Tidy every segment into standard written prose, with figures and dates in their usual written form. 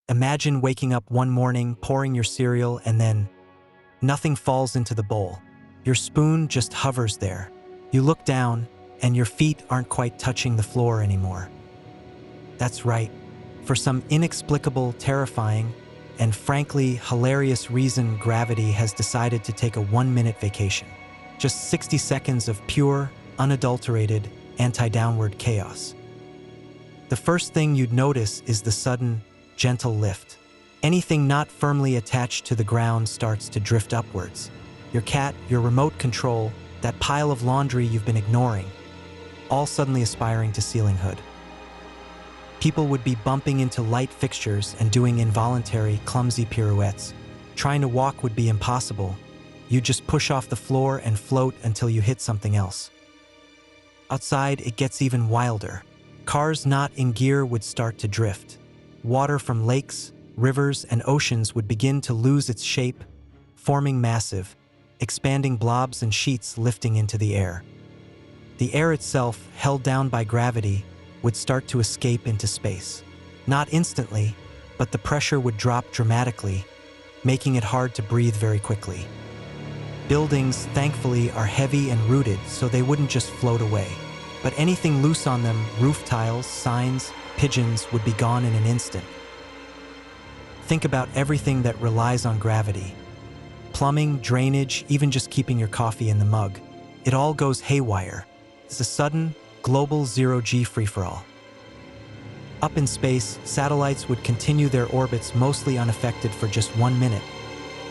Imagine waking up one morning, pouring your cereal, and then nothing falls into the bowl. Your spoon just hovers there. You look down, and your feet aren't quite touching the floor anymore. That's right. For some inexplicable, terrifying, and frankly hilarious reason, gravity has decided to take a 1-minute vacation. Just 60 seconds of pure, unadulterated, anti-downward chaos. The first thing you'd notice is the sudden, gentle lift. Anything not firmly attached to the ground starts to drift upwards. Your cat, your remote control, that pile of laundry you've been ignoring, all suddenly aspiring to ceiling hood. People would be bumping into light fixtures and doing involuntary, clumsy pirouettes. Trying to walk would be impossible. You'd just push off the floor and float until you hit something else. Outside, it gets even wilder. Cars not in gear would start to drift. Water from lakes, rivers, and oceans would begin to lose its shape, forming massive, expanding blobs and sheets lifting into the air. The air itself, held down by gravity, would start to escape into space. Not instantly, but the pressure would drop dramatically, making it hard to breathe very quickly. Buildings, thankfully, are heavy and rooted, so they wouldn't just float away. But anything loose on them, roof tiles, signs, pigeons, would be gone in an instant. Think about everything that relies on gravity. Plumbing, drainage, even just keeping your coffee in the mug. It all goes haywire. It's a sudden, global zero-G free-for-all. Up in space, satellites would continue their orbits mostly unaffected for just 1 minute.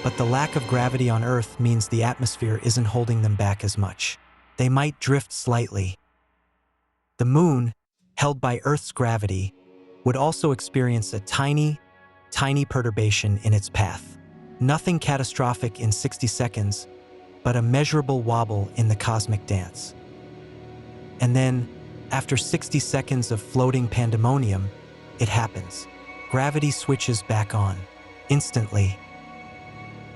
But the lack of gravity on Earth means the atmosphere isn't holding them back as much. They might drift slightly. The Moon, held by Earth's gravity, would also experience a tiny perturbation in its path. Nothing catastrophic in 60 seconds, but a measurable wobble in the cosmic dance. And then, after 60 seconds of floating pandemonium, it happens. Gravity switches back on, instantly.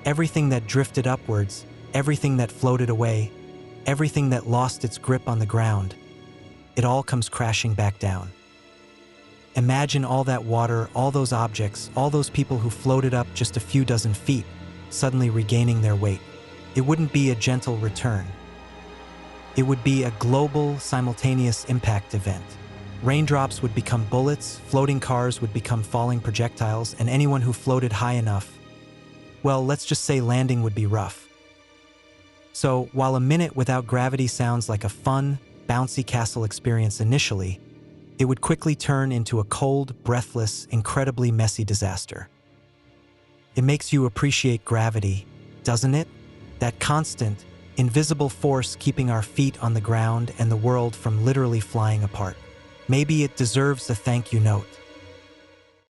Everything that drifted upwards, everything that floated away, everything that lost its grip on the ground, it all comes crashing back down. Imagine all that water, all those objects, all those people who floated up just a few dozen feet, suddenly regaining their weight. It wouldn't be a gentle return. It would be a global, simultaneous impact event. Raindrops would become bullets, floating cars would become falling projectiles, and anyone who floated high enough, well, let's just say landing would be rough. So, while a minute without gravity sounds like a fun, bouncy castle experience initially, it would quickly turn into a cold, breathless, incredibly messy disaster. It makes you appreciate gravity, doesn't it? That constant, invisible force keeping our feet on the ground and the world from literally flying apart. Maybe it deserves a thank you note.